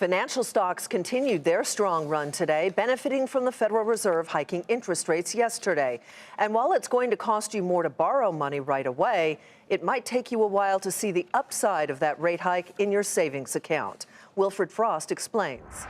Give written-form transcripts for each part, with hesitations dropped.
Financial stocks continued their strong run today, benefiting from the Federal Reserve hiking interest rates yesterday. And while it's going to cost you more to borrow money right away, it might take you a while to see the upside of that rate hike in your savings account. Wilfred Frost explains.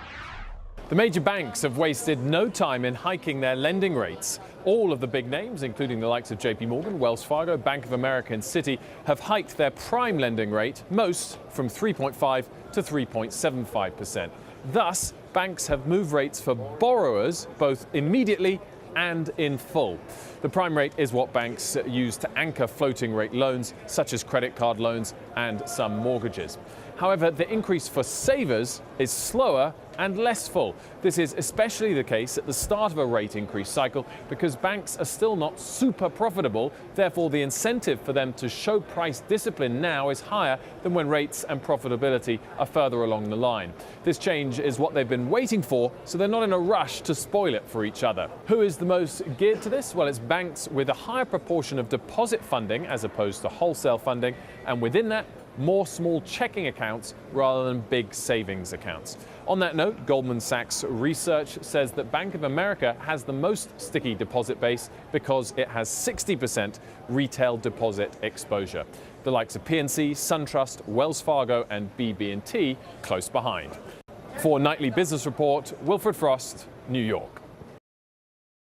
The major banks have wasted no time in hiking their lending rates. All of the big names, including the likes of JP Morgan, Wells Fargo, Bank of America and Citi, have hiked their prime lending rate, most from 3.5 to 3.75%. Thus, banks have moved rates for borrowers both immediately and in full. The prime rate is what banks use to anchor floating rate loans, such as credit card loans and some mortgages. However, the increase for savers is slower and less full. This is especially the case at the start of a rate increase cycle because banks are still not super profitable. Therefore, the incentive for them to show price discipline now is higher than when rates and profitability are further along the line. This change is what they've been waiting for, so they're not in a rush to spoil it for each other. Who is the most geared to this? Well, it's banks with a higher proportion of deposit funding as opposed to wholesale funding, and within that, more small checking accounts rather than big savings accounts. On that note, Goldman Sachs research says that Bank of America has the most sticky deposit base because it has 60% retail deposit exposure. The likes of PNC, SunTrust, Wells Fargo and BB&T close behind. For Nightly Business Report, Wilfred Frost, New York.